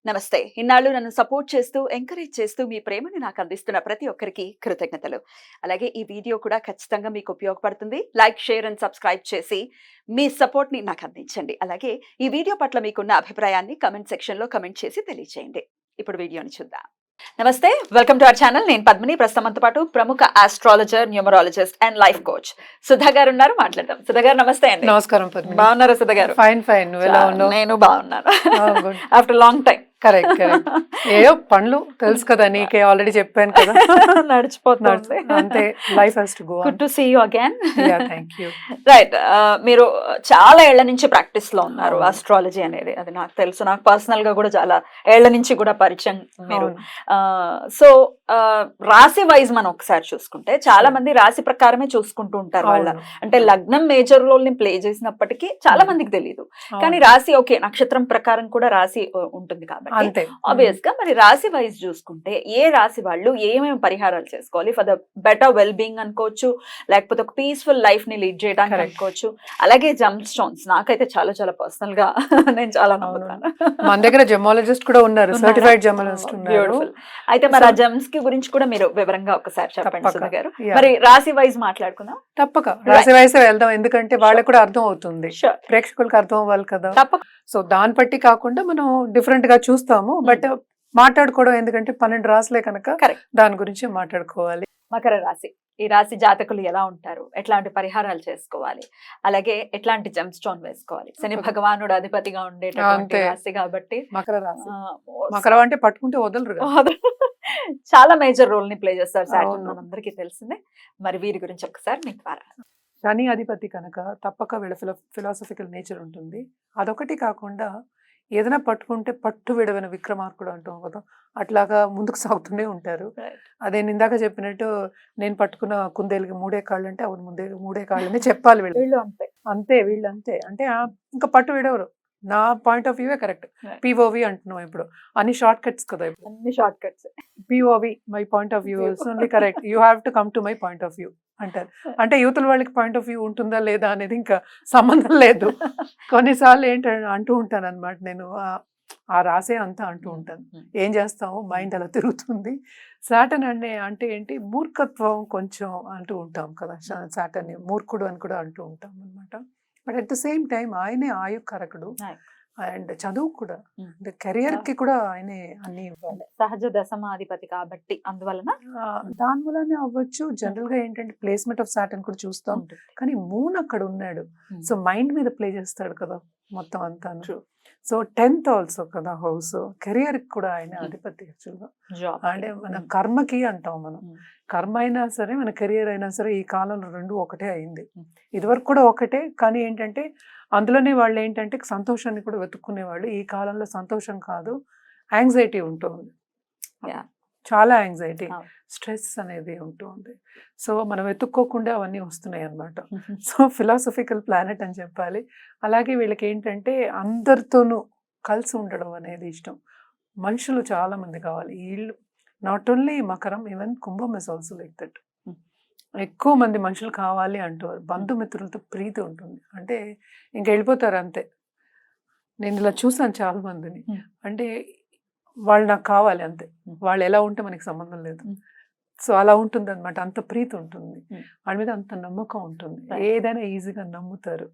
నమస్తే. ఇన్నాళ్ళు నన్ను సపోర్ట్ చేస్తూ, ఎంకరేజ్ చేస్తూ మీ ప్రేమని నాకు అందిస్తున్న ప్రతి ఒక్కరికి కృతజ్ఞతలు. అలాగే ఈ వీడియో కూడా ఖచ్చితంగా మీకు ఉపయోగపడుతుంది. లైక్, షేర్ అండ్ సబ్స్క్రైబ్ చేసి మీ సపోర్ట్‌ని నాకు అందించండి. అలాగే ఈ వీడియో పట్ల మీకున్న అభిప్రాయాన్ని కామెంట్ సెక్షన్‌లో కామెంట్ చేసి తెలియజేయండి. ఇప్పుడు వీడియోని చూద్దాం. నమస్తే. Welcome to our channel. నేను పద్మిని. ప్రస్తుతం మనతో పాటు ప్రముఖ astrologer, numerologist and life coach Sudha గారు ఉన్నారు. మాట్లాడదాం. సుధా గారు నమస్తే అండి. నమస్కారం పద్మిని. బాగున్నారా సుధా గారు? Fine fine. నువ్వు ఎలా ఉన్నావు? నేను బాగున్నాను. Good. After long time. Correct correct. ఏయో పనులు తెలుసు కదా, నీకే ఆల్రెడీ చెప్పాను కదా. నడిచిపోతుంది. అంతే, life has to go on. Good to see you again. Yeah, thank you. Right. మీరు చాలా ఏళ్ల నుంచి ప్రాక్టీస్ లో ఉన్నారు. అవును. ఆస్ట్రాలజీ అనేది అది నాకు తెలుసు. నాకు పర్సనల్ గా కూడా చాలా ఏళ్ల నుంచి కూడా పరిచయం మీరు. అవును. సో రాశి వైజ్ మనం ఒకసారి చూసుకుంటే చాలా మంది రాశి ప్రకారమే చూసుకుంటూ ఉంటారు. వాళ్ళ అవును. అంటే లగ్నం మేజర్ రోల్ ని ప్లే చేసినప్పటికీ చాలా మందికి తెలియదు. కానీ రాశి ఓకే, నక్షత్రం ప్రకారం కూడా రాశి ఉంటుంది కాబట్టి అంతే. ఆబ్వియస్ గా మరి రాశి వైజ్ చూసుకుంటే ఏ రాశి వాళ్ళు ఏమేమి పరిహారాలు చేసుకోవాలి for the better well being అనుకోవచ్చు, లేకపోతే ఒక పీస్ఫుల్ లైఫ్ ని లీడ్ చేయడానికి Correct. అనుకోవచ్చు. అలాగే జమ్ స్టోన్స్ నాకైతే చాలా చాలా పర్సనల్ గా నేను చాలా నమ్ముతాను. మన దగ్గర జెమాలజిస్ట్ కూడా ఉన్నారు, సర్టిఫైడ్ జెమాలజిస్ట్ ఉన్నారు. బ్యూటిఫుల్. అయితే మరి ఆ జమ్స్ కి గురించి కూడా మీరు వివరంగా ఒకసారి చెప్పండి తప్పక. సుధా గారు. Yeah. మరి రాశి వైజ్ మాట్లాడుకుందాం. తప్పక రాశి వయసే వెళ్దాం, ఎందుకంటే వాళ్ళకి కూడా అర్థం అవుతుంది, Sure. ప్రేక్షకులకు అర్థం అవ్వాలి కదా. తప్పక. సో దాన్ని బట్టి కాకుండా మనం డిఫరెంట్ గా చూస్తాము, బట్ మాట్లాడుకోవడం ఎందుకంటే 12 రాసులే కనుక Correct. దాని గురించి మాట్లాడుకోవాలి. మకర రాశి, ఈ రాశి జాతకులు ఎలా ఉంటారు, ఎట్లాంటి పరిహారాలు చేసుకోవాలి, అలాగే ఎట్లాంటి జమ్ స్టోన్ వేసుకోవాలి. శని భగవానుడు అధిపతిగా ఉండేటటువంటి అంతే. రాశి కాబట్టి మకర రాశి, ఆ, మకరం అంటే పట్టుకుంటే వదలరు కదా. చాలా మేజర్ రోల్ ని ప్లే చేస్తారు సాటర్న్, అవును. మనందరికీ తెలిసిందే. మరి వీరి గురించి ఒకసారి మీ ద్వారా. శని అధిపతి కనుక తప్పక వీళ్ళ ఫిలాసఫికల్ నేచర్ ఉంటుంది. అదొకటి కాకుండా ఏదైనా పట్టుకుంటే పట్టు విడవైన విక్రమార్కుడు అంటాం కదా, అట్లాగా ముందుకు సాగుతూనే ఉంటారు. Right. అదే ఇందాక చెప్పినట్టు నేను పట్టుకున్న కుందేలుకి 3 కాళ్ళు అంటే అవును, ముందే 3 కాళ్ళని చెప్పాలి వీళ్ళు. వీళ్ళు అంతే. అంతే, వీళ్ళు అంతే. అంటే ఇంకా పట్టు విడవరు. నా పాయింట్ ఆఫ్ వ్యూవే కరెక్ట్. Right. పిఓవి అంటున్నాం ఇప్పుడు, అన్ని షార్ట్ కట్స్ కదా ఇప్పుడు. అన్ని short cuts. POV my point of view is only correct, you have to come to my point of view అంటారు. అంటే యువతల వాళ్ళకి పాయింట్ ఆఫ్ వ్యూ ఉంటుందా లేదా అనేది ఇంకా సంబంధం లేదు. కొన్నిసార్లు అంటూ ఉంటాను అనమాట, నేను ఆ రాసే అంతా అంటూ ఉంటాను. ఏం చేస్తాము, మైండ్ అలా తిరుగుతుంది. సాటర్న్ అంటే ఏంటి, మూర్ఖత్వం కొంచెం అంటూ ఉంటాం కదా, సాటర్న్ మూర్ఖుడు అని కూడా అంటూ ఉంటాం అనమాట. But at the same time ఆయనే ఆయుకారకుడు అండ్ చదువు కూడా, కెరియర్ కి కూడా ఆయనే అన్ని ఇవ్వాలి. సహజ దశమాధిపతి కాబట్టి అందువలన దాని వల్లనే అవ్వచ్చు. జనరల్ గా ఏంటంటే ప్లేస్మెంట్ ఆఫ్ సాటర్న్ కూడా చూస్తాం, ఉంటుంది. కానీ మూన్ అక్కడ ఉన్నాడు. సో మైండ్ మీద ప్లే చేస్తాడు కదా మొత్తం అంతా. సో 10th ఆల్సో కదా హౌస్, కెరియర్ కి కూడా ఆయన అధిపతి యాక్చువల్గా. Job. అంటే మన కర్మకి అంటాం మనం, కర్మ అయినా సరే మన కెరియర్ అయినా సరే ఈ కాలంలో రెండు ఒకటే అయింది. ఇదివరకు కూడా ఒకటే, కానీ ఏంటంటే అందులోనే వాళ్ళు ఏంటంటే సంతోషాన్ని కూడా వెతుక్కునేవాళ్ళు. ఈ కాలంలో సంతోషం కాదు, యాంగ్జైటీ ఉంటుంది. Yeah. చాలా యాంగ్జైటీ, అవును. స్ట్రెస్ అనేది ఉంటుంది. సో మనం వెతుక్కోకుండా అవన్నీ వస్తున్నాయి అన్నమాట. సో ఫిలాసఫికల్ ప్లానెట్ అని చెప్పాలి. అలాగే వీళ్ళకి ఏంటంటే అందరితోనూ కలిసి ఉండడం అనేది ఇష్టం. మనుషులు చాలా మంది కావాలి. వీళ్ళు నాట్ ఓన్లీ మకరం, even Kumbham is also like that. ఎక్కువ మంది మనుషులు కావాలి అంటారు. బంధుమిత్రులతో ప్రీతి ఉంటుంది, అంటే ఇంక వెళ్ళిపోతారు అంతే. నేను ఇలా చూసాను చాలా మందిని, అంటే వాళ్ళు నాకు కావాలి అంతే, వాళ్ళు ఎలా ఉంటే మనకి సంబంధం లేదు. సో అలా ఉంటుంది అనమాట, అంత ప్రీతి ఉంటుంది వాళ్ళ మీద, అంత నమ్మకం ఉంటుంది, ఏదైనా ఈజీగా నమ్ముతారు.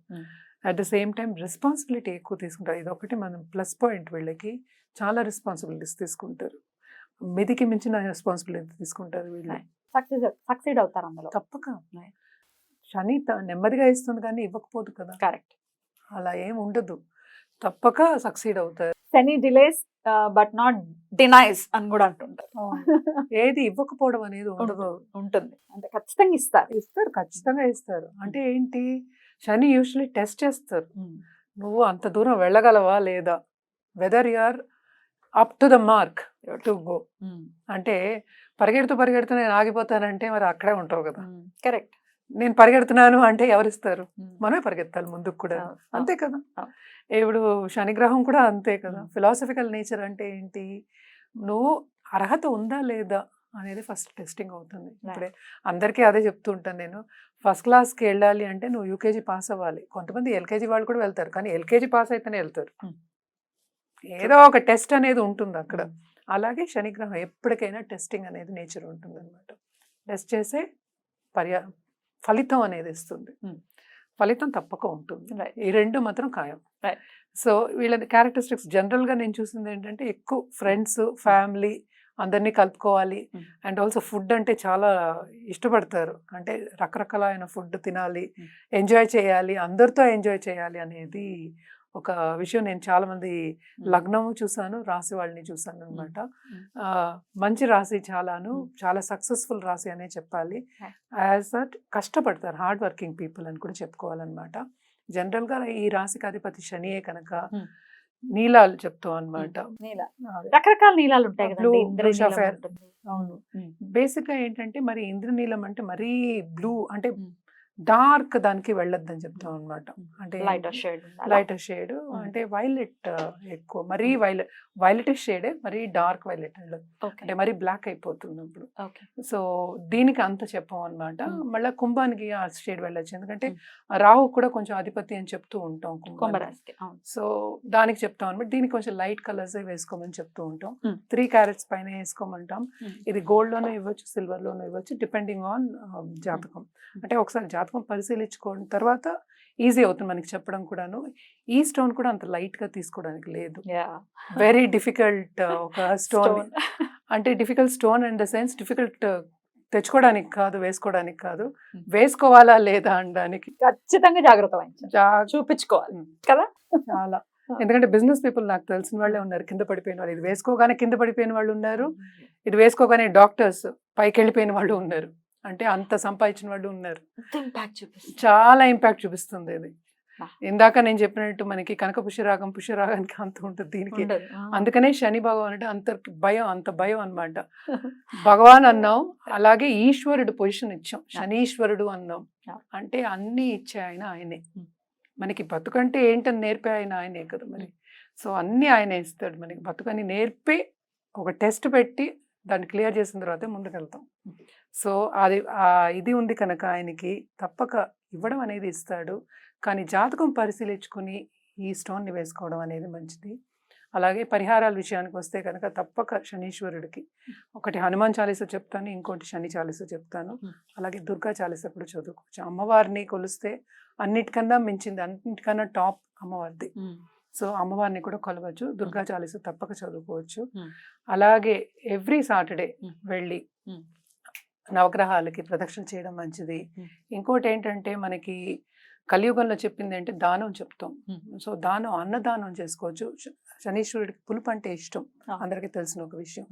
At the same time responsibility ఎక్కువ తీసుకుంటారు. ఇది ఒకటి మనం ప్లస్ పాయింట్, వీళ్ళకి చాలా రెస్పాన్సిబిలిటీస్ తీసుకుంటారు, మెదికి మించిన రెస్పాన్సిబిలిటీ తీసుకుంటారు వీళ్ళు. సక్సీడ్ అవుతారు అందులో. తప్పక. శని నెమ్మదిగా ఇస్తుంది కానీ ఇవ్వకపోదు కదా. కరెక్ట్. అలా ఏం ఉండదు, తప్పక సక్సీడ్ అవుతారు. శని డిలేస్ బట్ నాట్ డినైస్ అని కూడా అంటుంటారు. ఏది ఇవ్వకపోవడం అనేది ఉండదు, ఉంటుంది. అంటే ఖచ్చితంగా ఇస్తారు. ఇస్తారు, ఖచ్చితంగా ఇస్తారు. అంటే ఏంటి, శని యూజువల్లీ టెస్ట్ చేస్తారు, నువ్వు అంత దూరం వెళ్ళగలవా లేదా, whether you are up to the mark to go. అంటే పరిగెడుతూ నేను ఆగిపోతానంటే మరి అక్కడే ఉంటావు కదా. కరెక్ట్. నేను పరిగెడుతున్నాను అంటే ఎవరిస్తారు, మనమే పరిగెత్తాలి ముందుకు కూడా, అంతే కదా. ఇప్పుడు శనిగ్రహం కూడా అంతే కదా. ఫిలాసఫికల్ నేచర్ అంటే ఏంటి, నువ్వు అర్హత ఉందా లేదా అనేది ఫస్ట్ టెస్టింగ్ అవుతుంది. ఇప్పుడే అందరికీ అదే చెప్తూ ఉంటాను నేను, ఫస్ట్ క్లాస్కి వెళ్ళాలి అంటే నువ్వు యూకేజీ పాస్ అవ్వాలి. కొంతమంది ఎల్కేజీ వాళ్ళు కూడా వెళ్తారు, కానీ ఎల్కేజీ పాస్ అయితేనే వెళ్తారు. ఏదో ఒక టెస్ట్ అనేది ఉంటుంది అక్కడ. అలాగే శనిగ్రహం ఎప్పటికైనా టెస్టింగ్ అనేది నేచర్ ఉంటుంది అనమాట. టెస్ట్ చేసే ఫలితం అనేది ఇస్తుంది. ఫలితం తప్పక ఉంటుంది. ఈ రెండు మాత్రం ఖాయం. సో వీళ్ళ క్యారెక్టరిస్టిక్స్ జనరల్గా నేను చూసింది ఏంటంటే ఎక్కువ ఫ్రెండ్స్, ఫ్యామిలీ అందరినీ కలుపుకోవాలి. అండ్ ఆల్సో ఫుడ్ అంటే చాలా ఇష్టపడతారు. అంటే రకరకాలైన ఫుడ్ తినాలి, ఎంజాయ్ చేయాలి, అందరితో ఎంజాయ్ చేయాలి అనేది ఒక విషయం. నేను చాలా మంది లగ్నము చూసాను, రాశి వాళ్ళని చూసాను అనమాట. మంచి రాశి చాలా సక్సెస్ఫుల్ రాశి అనే చెప్పాలి. యాజ్ దట్ కష్టపడతారు, హార్డ్ వర్కింగ్ పీపుల్ అని కూడా చెప్పుకోవాలన్నమాట. జనరల్గా ఈ రాశికి అధిపతి శనియే కనుక నీలాలు చెప్తాం అనమాట. రకరకాల నీలాలు ఉంటాయి కదా. అవును, బేసిక్ గా ఏంటంటే మరి ఇంద్రనీలం అంటే మరీ బ్లూ అంటే డార్క్ దానికి వెళ్ళొద్దని చెప్తాం అనమాట. అంటే లైటర్ షేడ్ అంటే వైలెట్ ఎక్కువ, మరీ వైలెట్ షేడే, మరీ డార్క్ వైలెట్ వెళ్ళదు, అంటే మరీ బ్లాక్ అయిపోతుంది అప్పుడు. సో దీనికి అంత చెప్పాం అనమాట. మళ్ళీ కుంభానికి ఆ షేడ్ వెళ్ళొచ్చు, ఎందుకంటే రాహు కూడా కొంచెం అధిపతి అని చెప్తూ ఉంటాం కుంభరాశికి. సో దానికి చెప్తాం అనమాట. దీనికి కొంచెం లైట్ కలర్స్ వేసుకోమని చెప్తూ ఉంటాం. 3 carats పైన వేసుకోమంటాం. ఇది గోల్డ్ లోనూ ఇవ్వచ్చు, సిల్వర్ లోనూ ఇవ్వచ్చు, డిపెండింగ్ ఆన్ జాతకం. అంటే ఒకసారి జాతకం పరిశీలించుకోవడం తర్వాత ఈజీ అవుతుంది మనకి చెప్పడం కూడాను. ఈ స్టోన్ కూడా అంత లైట్ గా తీసుకోవడానికి లేదు, వెరీ డిఫికల్ట్ ఒక స్టోన్. అంటే difficult stone in the sense difficult తెచ్చుకోవడానికి కాదు, వేసుకోవడానికి కాదు, వేసుకోవాలా లేదా అనడానికి ఖచ్చితంగా జాగ్రత్త చూపించుకోవాలి కదా. చాలా, ఎందుకంటే బిజినెస్ పీపుల్ నాకు తెలిసిన వాళ్ళే ఉన్నారు కింద పడిపోయిన వాళ్ళు. ఇది వేసుకోగానే కింద పడిపోయిన వాళ్ళు ఉన్నారు, ఇది వేసుకోగానే డాక్టర్స్ పైకి వెళ్ళిపోయిన వాళ్ళు ఉన్నారు. అంటే అంత సంపాదించిన వాళ్ళు ఉన్నారు. చాలా ఇంపాక్ట్ చూపిస్తుంది ఇది. ఇందాక నేను చెప్పినట్టు మనకి కనక పుష్యరాగానికి అంత ఉంటుంది దీనికి. అందుకనే శని భగవాన్ అంటే అంత భయం అన్నమాట. భగవాన్ అన్నాం, అలాగే ఈశ్వరుడు పొజిషన్ ఇచ్చాం, శనీశ్వరుడు అన్నాం. అంటే అన్ని ఇచ్చే ఆయనే. మనకి బతుకంటే ఏంటని నేర్పే ఆయనే కదా మరి. సో అన్ని ఆయనే ఇస్తాడు మనకి. బతుకని నేర్పి ఒక టెస్ట్ పెట్టి దాన్ని క్లియర్ చేసిన తర్వాతే ముందుకెళ్తాం. సో ఇది ఉంది కనుక ఆయనకి తప్పక ఇవ్వడం అనేది ఇస్తాడు. కానీ జాతకం పరిశీలించుకుని ఈ స్టోన్ని వేసుకోవడం అనేది మంచిది. అలాగే పరిహారాల విషయానికి వస్తే కనుక తప్పక శనీశ్వరుడికి ఒకటి హనుమాన్ చాలీస చెప్తాను, ఇంకోటి శని చాలీస చెప్తాను. అలాగే దుర్గా చాలీస కూడా చదువుకోవచ్చు. అమ్మవారిని కొలిస్తే అన్నిటికన్నా మించింది, అన్నిటికన్నా టాప్ అమ్మవారిది. సో అమ్మవారిని కూడా కొలవచ్చు. దుర్గా చాలీస తప్పక చదువుకోవచ్చు. అలాగే ఎవ్రీ సాటర్డే వెళ్ళి నవగ్రహాలకి ప్రదక్షిణ చేయడం మంచిది. ఇంకోటి ఏంటంటే మనకి కలియుగంలో చెప్పింది అంటే దానం చెప్తాం. సో అన్నదానం చేసుకోవచ్చు. శనీశ్వరుడికి పులుపు అంటే ఇష్టం, అందరికీ తెలిసిన ఒక విషయం.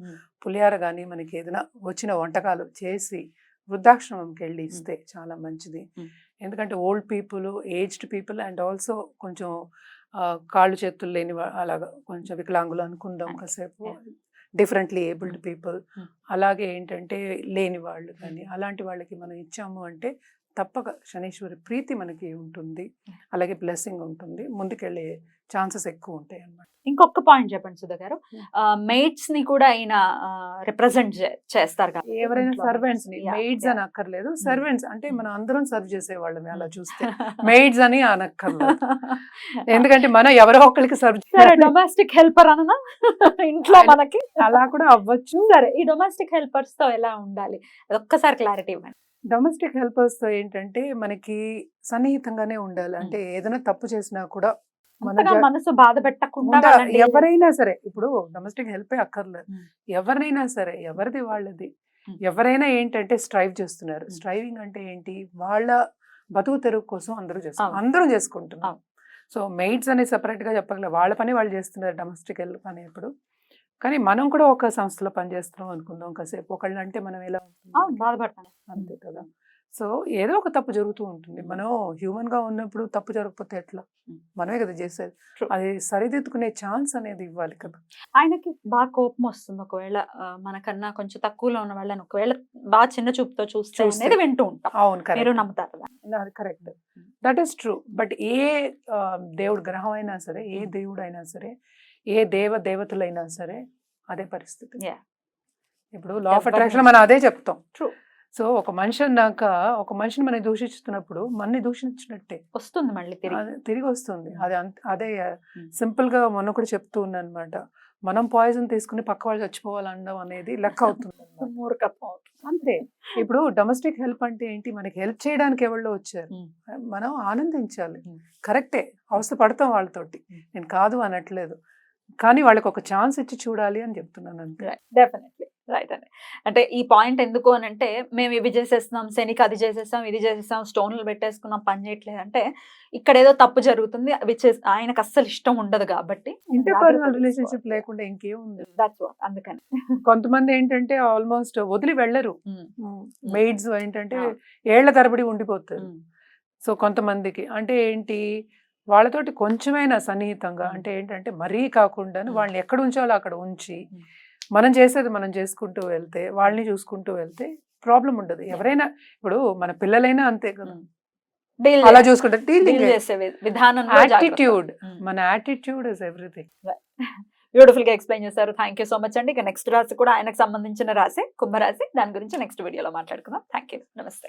పులిహార కానీ మనకి ఏదైనా వచ్చిన వంటకాలు చేసి వృద్ధాశ్రమంకి వెళ్ళి ఇస్తే చాలా మంచిది. ఎందుకంటే old people, aged people and also కొంచెం కాళ్ళు చేతులు లేని అలాగా కొంచెం వికలాంగులు అనుకుందాం కాసేపు, డిఫరెంట్లీ ఏబుల్డ్ పీపుల్, అలాగే ఏంటంటే లేని వాళ్ళు కానీ అలాంటి వాళ్ళకి మనం ఇచ్చాము అంటే తప్పక శనీశ్వరి ప్రీతి మనకి ఉంటుంది, అలాగే బ్లెస్సింగ్ ఉంటుంది, ముందుకెళ్ళే ఛాన్సెస్ ఎక్కువ ఉంటాయి అన్నమాట. ఇంకొక పాయింట్ చెప్పండి సుధా గారు, మెయిడ్స్ ని కూడా ఆయన రిప్రజెంట్ చేస్తారు కదా. ఎవరైనా సర్వెంట్స్ ని, మెయిడ్స్ అని అక్కర్లేదు, సర్వెంట్స్ అంటే మనం అందరం సర్వ్ చేసే వాళ్ళని అలా చూస్తే మెయిడ్స్ అని అనక్కర్లేదు. ఎందుకంటే మనం ఎవరో ఒకరికి సర్వ్ చేయాలి. డొమెస్టిక్ హెల్పర్ అన్న ఇంట్లో మనకి అలా కూడా అవ్వచ్చు. సరే, ఈ డొమెస్టిక్ హెల్పర్స్ తో ఎలా ఉండాలి ఒక్కసారి క్లారిటీ ఇవ్వండి. డొమెస్టిక్ హెల్పర్స్ తో ఏంటంటే మనకి సన్నిహితంగానే ఉండాలి. అంటే ఏదైనా తప్పు చేసినా కూడా మనసు బాధ పెట్టకుండా ఎవరైనా సరే, ఇప్పుడు డొమెస్టిక్ హెల్ప్ అక్కర్లేదు, ఎవరినైనా సరే ఎవరిది వాళ్ళది, ఎవరైనా ఏంటంటే స్ట్రైవ్ చేస్తున్నారు. స్ట్రైవింగ్ అంటే ఏంటి, వాళ్ళ బతుకు తెరువు కోసం అందరం చేసుకుంటున్నాం. సో మెయిడ్స్ అనేది సెపరేట్ గా చెప్పగల, వాళ్ళ పని వాళ్ళు చేస్తున్నారు డొమెస్టిక్ హెల్ప్ అనేప్పుడు. కానీ మనం కూడా ఒక సంస్థలో పనిచేస్తున్నాం అనుకుందాం కాసేపు, ఒకళ్ళు అంటే మనం ఎలా బాధపడతాం అంతే కదా. సో ఏదో ఒక తప్పు జరుగుతూ ఉంటుంది. మనం హ్యూమన్ గా ఉన్నప్పుడు తప్పు జరగకపోతే ఎట్లా, మనమే కదా చేసేది. అది సరిదిద్దుకునే ఛాన్స్ అనేది ఇవ్వాలి కదా. ఆయనకి బాగా కోపం వస్తుంది ఒకవేళ మనకన్నా కొంచెం తక్కువలో ఉన్న వాళ్ళని ఒకవేళ బాగా చిన్న చూపుతో చూస్తే అనేది వింటూ ఉంటాం. అవును, మీరు నమ్ముతారు అది correct, that is true. But ఏ దేవుడు గ్రహం అయినా సరే, ఏ దేవుడు అయినా సరే, ఏ దేవతలైనా సరే అదే పరిస్థితి. ఇప్పుడు లా ఆఫ్ అట్రాక్షన్ మనం అదే చెప్తాం. ట్రూ. సో ఒక మనిషి అన్నాక ఒక మనిషిని మనం దూషిస్తున్నప్పుడు మనని దూషించినట్టే వస్తుంది మళ్ళీ తిరిగి. అది తిరిగి వస్తుంది. Mm. అది అదే సింపుల్ గా మొన్న కూడా చెప్తూ ఉన్నాను అనమాట. మనం పాయిజన్ తీసుకుని పక్క వాళ్ళు చచ్చిపోవాలనడం అనేది లెక్క అవుతుంది అన్నమాట. మూర్ఖత్వం అవుతుంది. అంతే. ఇప్పుడు డొమెస్టిక్ హెల్ప్ అంటే ఏంటి, మనకి హెల్ప్ చేయడానికి ఎవరో వచ్చారు, Mm. మనం ఆనందించాలి. Mm. కరెక్టే, అవస్థ పడతాం వాళ్ళతోటి, Mm. నేను కాదు అనట్లేదు, కానీ వాళ్ళకి ఒక ఛాన్స్ ఇచ్చి చూడాలి అని చెప్తున్నాను అంతే. డెఫినెట్లీ రైట్ అండి. అంటే ఈ పాయింట్ ఎందుకు అని అంటే, మేము ఇవి చేసేస్తున్నాం, శనికి అది చేసేస్తాం, ఇది చేసేస్తాం, స్టోన్లు పెట్టేసుకున్నాం, పని చేయట్లేదు అంటే ఇక్కడ ఏదో తప్పు జరుగుతుంది, ఆయనకు అస్సలు ఇష్టం ఉండదు కాబట్టి ఇంటర్పర్సనల్ రిలేషన్షిప్ లేకుండా ఇంకేముంది. That's what. అందుకని కొంతమంది ఏంటంటే ఆల్మోస్ట్ వదిలి వెళ్ళరు, Mm. మెయిడ్స్ ఏంటంటే Ah. ఏళ్ల తరబడి ఉండిపోతారు. Mm. సో కొంతమందికి అంటే ఏంటి, వాళ్ళతోటి కొంచెమైనా సన్నిహితంగా, Mm. అంటే ఏంటంటే మరీ కాకుండా Mm. వాళ్ళని ఎక్కడ ఉంచాలో అక్కడ ఉంచి Mm. మనం చేసేది మనం చేసుకుంటూ వెళ్తే, వాళ్ళని చూసుకుంటూ వెళ్తే ప్రాబ్లం ఉండదు. ఎవరైనా ఇప్పుడు మన పిల్లలైనా అంతే కదా, Mm. Deal అలా చేసే- చూసుకుంటే deal చేసే విధానంలో యాటిట్యూడ్, Mm. మన యాటిట్యూడ్ ఇస్ ఎవ్రీథింగ్. బ్యూటిఫుల్ గా ఎక్స్ప్లెయిన్ చేశారు. థ్యాంక్ యూ సో మచ్ అండి. ఇక నెక్స్ట్ రాశి కూడా ఆయనకు సంబంధించిన రాశి కుంభరాశి, దాని గురించి నెక్స్ట్ వీడియోలో మాట్లాడుకుందాం. Thank you. నమస్తే.